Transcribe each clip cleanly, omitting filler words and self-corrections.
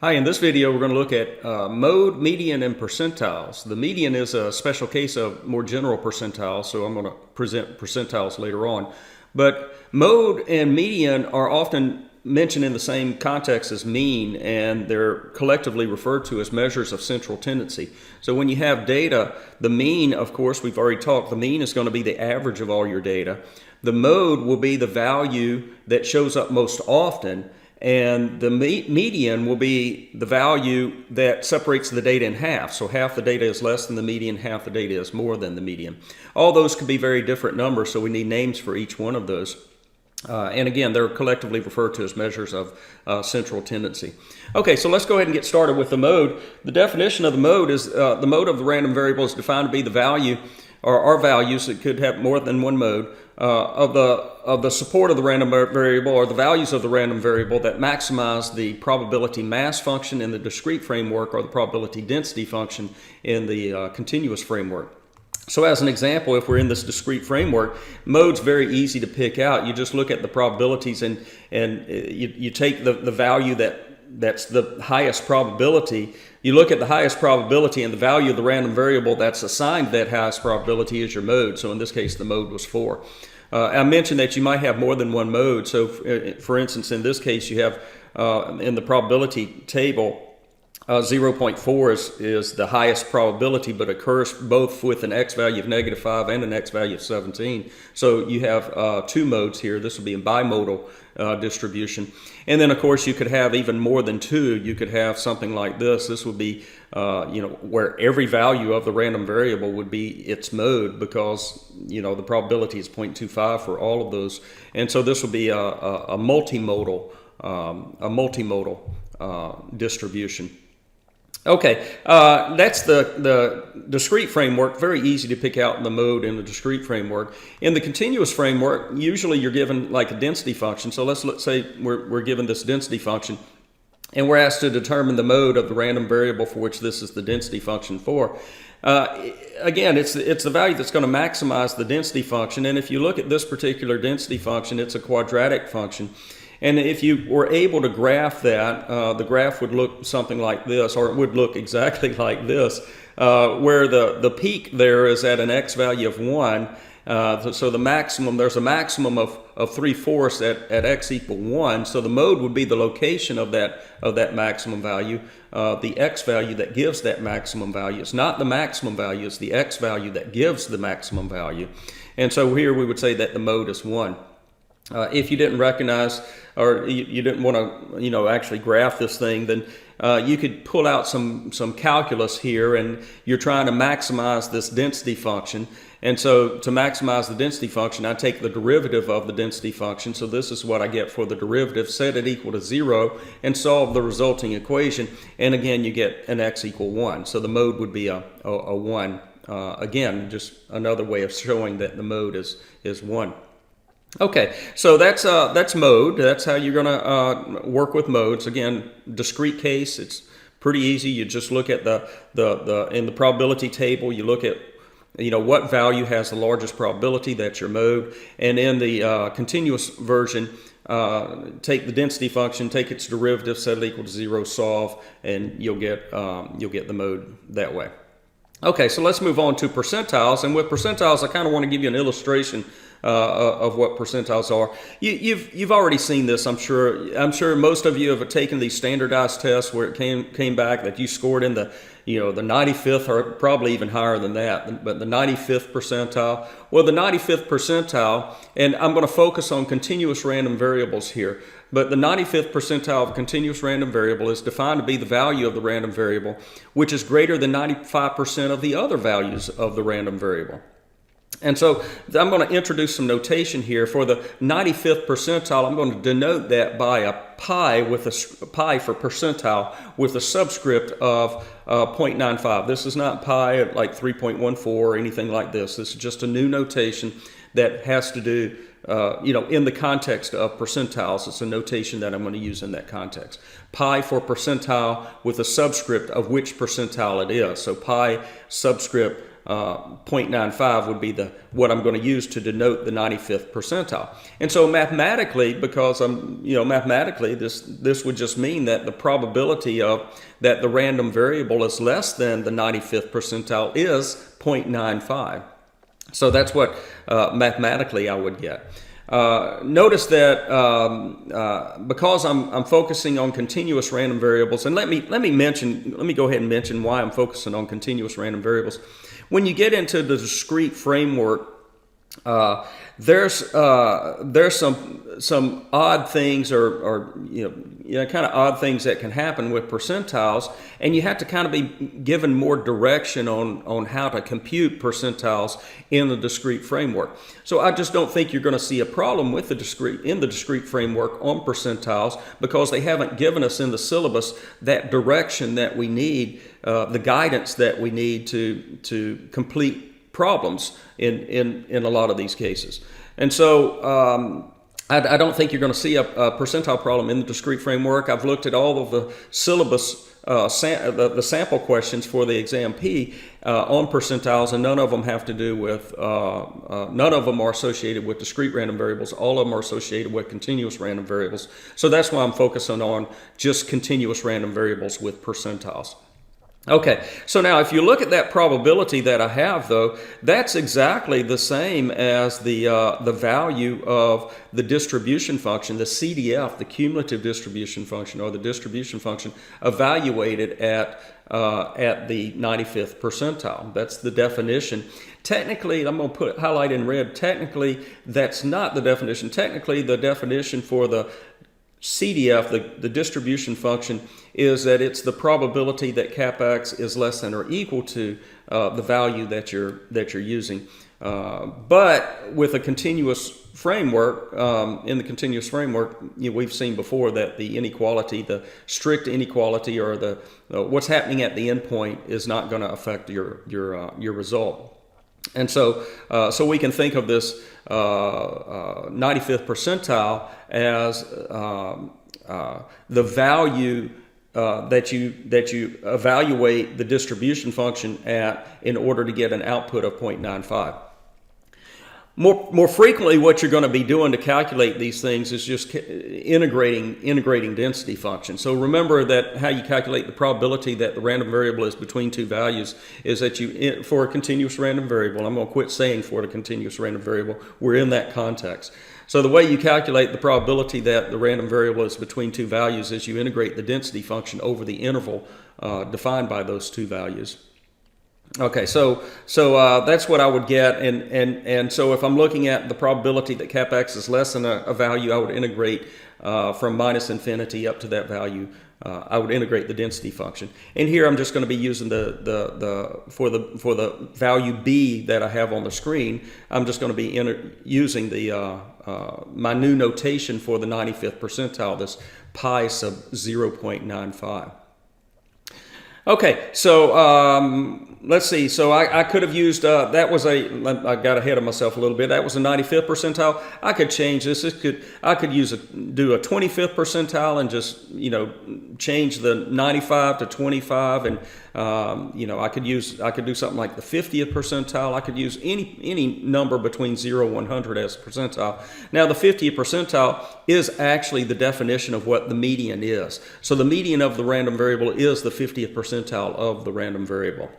Hi, in this video we're going to look at mode, median, and percentiles. The median is a special case of more general percentiles, so I'm going to present percentiles later on. But mode and median are often mentioned in the same context as mean, and they're collectively referred to as measures of central tendency. So when you have data, the mean, of course, we've already talked, the mean is going to be the average of all your data. The mode will be the value that shows up most often, and the median will be the value that separates the data in half. So half the data is less than the median, half the data is more than the median. All those could be very different numbers, so we need names for each one of those. And again, they're collectively referred to as measures of central tendency. Okay, so let's go ahead and get started with the mode. The definition of the mode is the mode of the random variable is defined to be the value, or our values, it could have more than one mode, of the support of the random variable, or the values of the random variable that maximize the probability mass function in the discrete framework, or the probability density function in the continuous framework. So as an example, if we're in this discrete framework, mode's very easy to pick out. You just look at the probabilities and you take the value that's the highest probability. You look at the highest probability, and the value of the random variable that's assigned that highest probability is your mode. So in this case, the mode was 4. I mentioned that you might have more than one mode. So for instance, in this case, you have in the probability table, 0.4 is the highest probability, but occurs both with an x value of -5 and an x value of 17. So you have two modes here. This will be a bimodal distribution. And then, of course, you could have even more than two. You could have something like this. This would be, where every value of the random variable would be its mode, because, the probability is 0.25 for all of those. And so this would be a multimodal distribution. Okay, that's the discrete framework. Very easy to pick out the mode in the discrete framework. In the continuous framework, usually you're given like a density function. So let's say we're given this density function, and we're asked to determine the mode of the random variable for which this is the density function for. Again, it's the value that's going to maximize the density function. And if you look at this particular density function, it's a quadratic function. And if you were able to graph that, the graph would look something like this, or it would look exactly like this, where the peak there is at an x value of 1. So the maximum, there's a maximum of 3/4 at x equal 1. So the mode would be the location of that maximum value, the x value that gives that maximum value. It's not the maximum value, it's the x value that gives the maximum value. And so here we would say that the mode is 1. If you didn't recognize, or you didn't want to, actually graph this thing, then you could pull out some calculus here, and you're trying to maximize this density function. And so to maximize the density function, I take the derivative of the density function. So this is what I get for the derivative, set it equal to 0, and solve the resulting equation. And again, you get an x equal 1. So the mode would be a 1. Again, just another way of showing that the mode is 1. Okay, so that's mode. That's how you're going to work with modes. Again, discrete case, it's pretty easy. You just look at in the probability table, you look at what value has the largest probability. That's your mode. And in the continuous version, take the density function, take its derivative, set it equal to 0, solve, and you'll get the mode that way. Okay, so let's move on to percentiles. And with percentiles, I kind of want to give you an illustration of what percentiles are. You've already seen this, I'm sure. I'm sure most of you have taken these standardized tests where it came back that you scored in the 95th, or probably even higher than that, but the 95th percentile. Well, the 95th percentile, and I'm going to focus on continuous random variables here, but the 95th percentile of a continuous random variable is defined to be the value of the random variable, which is greater than 95% of the other values of the random variable. And so I'm going to introduce some notation here. For the 95th percentile, I'm going to denote that by a pi, with a pi for percentile, with a subscript of 0.95. This is not pi at like 3.14 or anything like this. This is just a new notation that has to do, in the context of percentiles. It's a notation that I'm going to use in that context. Pi for percentile with a subscript of which percentile it is. So pi subscript 0.95 would be what I'm going to use to denote the 95th percentile. And so mathematically, because mathematically this would just mean that the probability that the random variable is less than the 95th percentile is 0.95. So that's what mathematically I would get. Notice that because I'm focusing on continuous random variables, and let me go ahead and mention why I'm focusing on continuous random variables. When you get into the discrete framework, there's some odd things or kind of odd things that can happen with percentiles, and you have to kind of be given more direction on how to compute percentiles in the discrete framework. So I just don't think you're going to see a problem with the discrete framework on percentiles, because they haven't given us in the syllabus that direction that we need, the guidance that we need to complete problems in a lot of these cases. And so I don't think you're going to see a percentile problem in the discrete framework. I've looked at all of the syllabus, the sample questions for the exam P on percentiles, and none of them have to do with, none of them are associated with discrete random variables. All of them are associated with continuous random variables. So that's why I'm focusing on just continuous random variables with percentiles. Okay, so now if you look at that probability that I have, though, that's exactly the same as the value of the distribution function, the CDF, the cumulative distribution function, or the distribution function evaluated at the 95th percentile. That's the definition. Technically, I'm going to highlight in red, technically that's not the definition. Technically, the definition for the CDF, the distribution function, is that it's the probability that cap x is less than or equal to the value that you're using. But with a continuous framework, in the continuous framework, we've seen before that the inequality, the strict inequality, or the what's happening at the endpoint is not going to affect your result. And so we can think of this 95th percentile as the value that you evaluate the distribution function at in order to get an output of 0.95. More frequently, what you're going to be doing to calculate these things is just integrating density functions. So remember that how you calculate the probability that the random variable is between two values is that for a continuous random variable, I'm going to quit saying for the continuous random variable, we're in that context. So the way you calculate the probability that the random variable is between two values is you integrate the density function over the interval defined by those two values. Okay, so that's what I would get, and so if I'm looking at the probability that cap x is less than a value, I would integrate from minus infinity up to that value. I would integrate the density function, and here I'm just going to be using for the value b that I have on the screen. I'm just going to be using my new notation for the 95th percentile, this pi sub 0.95. Okay, so let's see. So I could have used, I got ahead of myself a little bit. That was a 95th percentile. I could change this. I could do a 25th percentile and just, change the 95 to 25. And, I could do something like the 50th percentile. I could use any number between 0 and 100 as a percentile. Now, the 50th percentile is actually the definition of what the median is. So the median of the random variable is the 50th percentile of the random variable.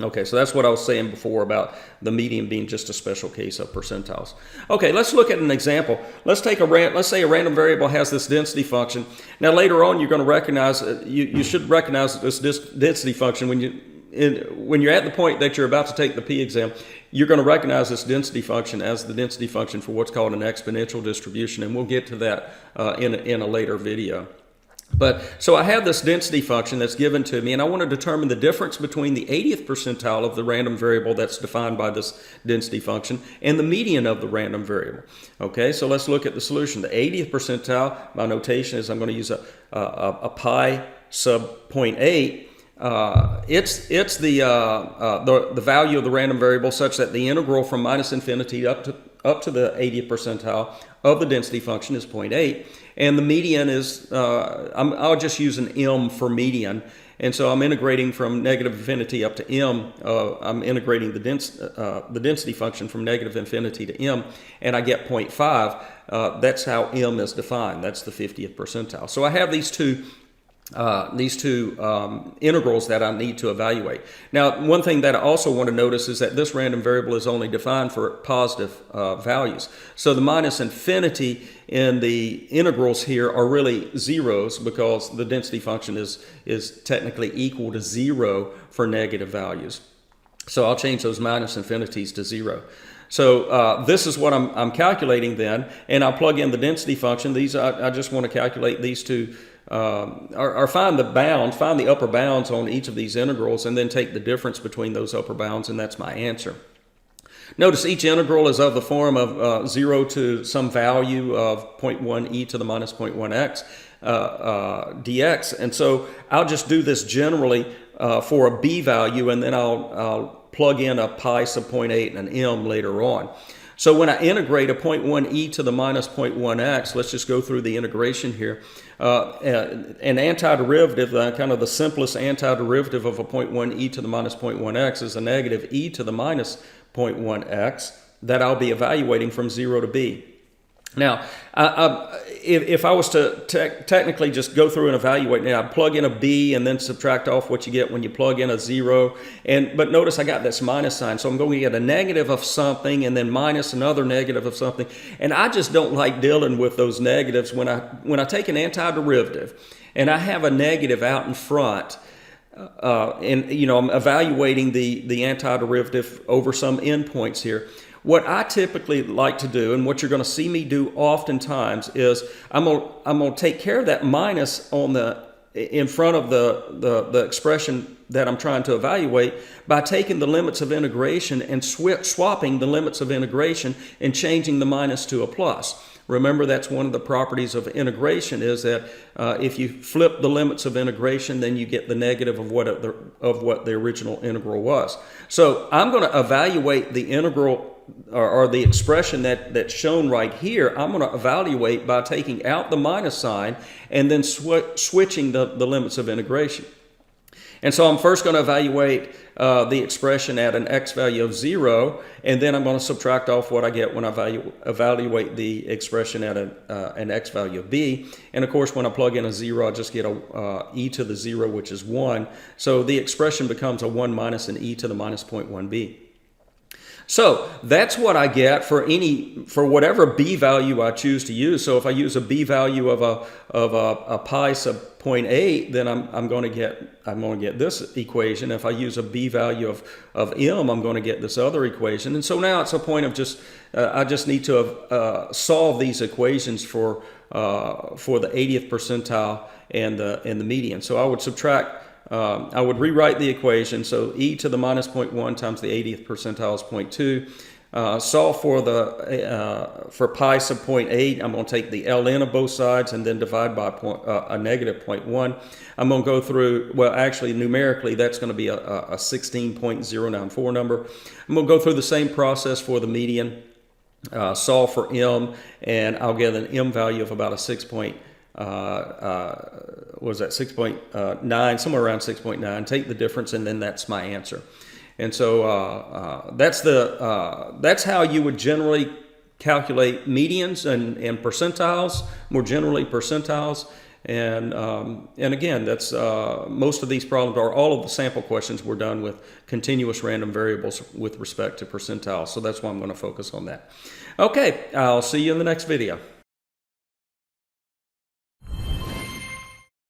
Okay, so that's what I was saying before about the median being just a special case of percentiles. Okay, let's look at an example. Let's say a random variable has this density function. Now later on, you're going to recognize you should recognize this density function when you're at the point that you're about to take the P exam. You're going to recognize this density function as the density function for what's called an exponential distribution, and we'll get to that in a later video. But so I have this density function that's given to me, and I want to determine the difference between the 80th percentile of the random variable that's defined by this density function and the median of the random variable. Okay, so let's look at the solution. The 80th percentile, my notation is I'm going to use a pi sub 0.8. It's the value of the random variable such that the integral from minus infinity up to the 80th percentile of the density function is 0.8, and the median is I'll just use an m for median, And so I'm integrating from negative infinity up to m. I'm integrating the density function from negative infinity to m, and I get 0.5. That's how m is defined. That's the 50th percentile. So I have these two integrals that I need to evaluate. Now, one thing that I also want to notice is that this random variable is only defined for positive values. So the minus infinity in the integrals here are really zeros because the density function is technically equal to 0 for negative values. So I'll change those minus infinities to 0. So this is what I'm calculating then, and I'll plug in the density function. These I just want to calculate these two, or find the upper bounds on each of these integrals, and then take the difference between those upper bounds, and that's my answer. Notice each integral is of the form of 0 to some value of 0.1 e to the minus 0.1 x dx, and so I'll just do this generally for a b value, and then I'll plug in a pi sub 0.8 and an m later on. So when I integrate a 0.1 e to the minus 0.1 x, let's just go through the integration here. An antiderivative, kind of the simplest antiderivative of a 0.1 e to the minus 0.1 x is a negative e to the minus 0.1 x that I'll be evaluating from 0 to b. Now, if I was to technically just go through and evaluate, now I plug in a b and then subtract off what you get when you plug in a 0. But notice I got this minus sign, so I'm going to get a negative of something and then minus another negative of something. And I just don't like dealing with those negatives when I take an antiderivative and I have a negative out in front. And I'm evaluating the antiderivative over some endpoints here. What I typically like to do, and what you're going to see me do oftentimes, is I'm going to take care of that minus in front of the expression that I'm trying to evaluate by taking the limits of integration and swapping the limits of integration and changing the minus to a plus. Remember, that's one of the properties of integration, is that if you flip the limits of integration, then you get the negative of what the original integral was. So I'm going to evaluate the integral or the expression that's shown right here. I'm going to evaluate by taking out the minus sign and then switching the limits of integration. And so I'm first going to evaluate the expression at an x value of 0, and then I'm going to subtract off what I get when I evaluate the expression at an x value of b. And of course, when I plug in a 0, I just get a e to the 0, which is 1. So the expression becomes a 1 minus an e to the minus 0.1b. So that's what I get for whatever b value I choose to use. So if I use a b value of a pi sub 0.8, then I'm going to get this equation. If I use a b value of m, I'm going to get this other equation. And so now it's a point of just I just need to solve these equations for the 80th percentile and the median. So I would subtract. I would rewrite the equation. So e to the minus 0.1 times the 80th percentile is 0.2. Solve for pi sub 0.8. I'm going to take the ln of both sides and then divide by a negative 0.1. I'm going to go through, well, actually numerically that's going to be a 16.094 number. I'm going to go through the same process for the median. Solve for m, and I'll get an m value of about a 6.9, somewhere around 6.9. Take the difference, and then that's my answer. And so that's how you would generally calculate medians and percentiles, more generally percentiles. And again, that's most of these problems, or all of the sample questions, were done with continuous random variables with respect to percentiles. So that's why I'm going to focus on that. Okay, I'll see you in the next video.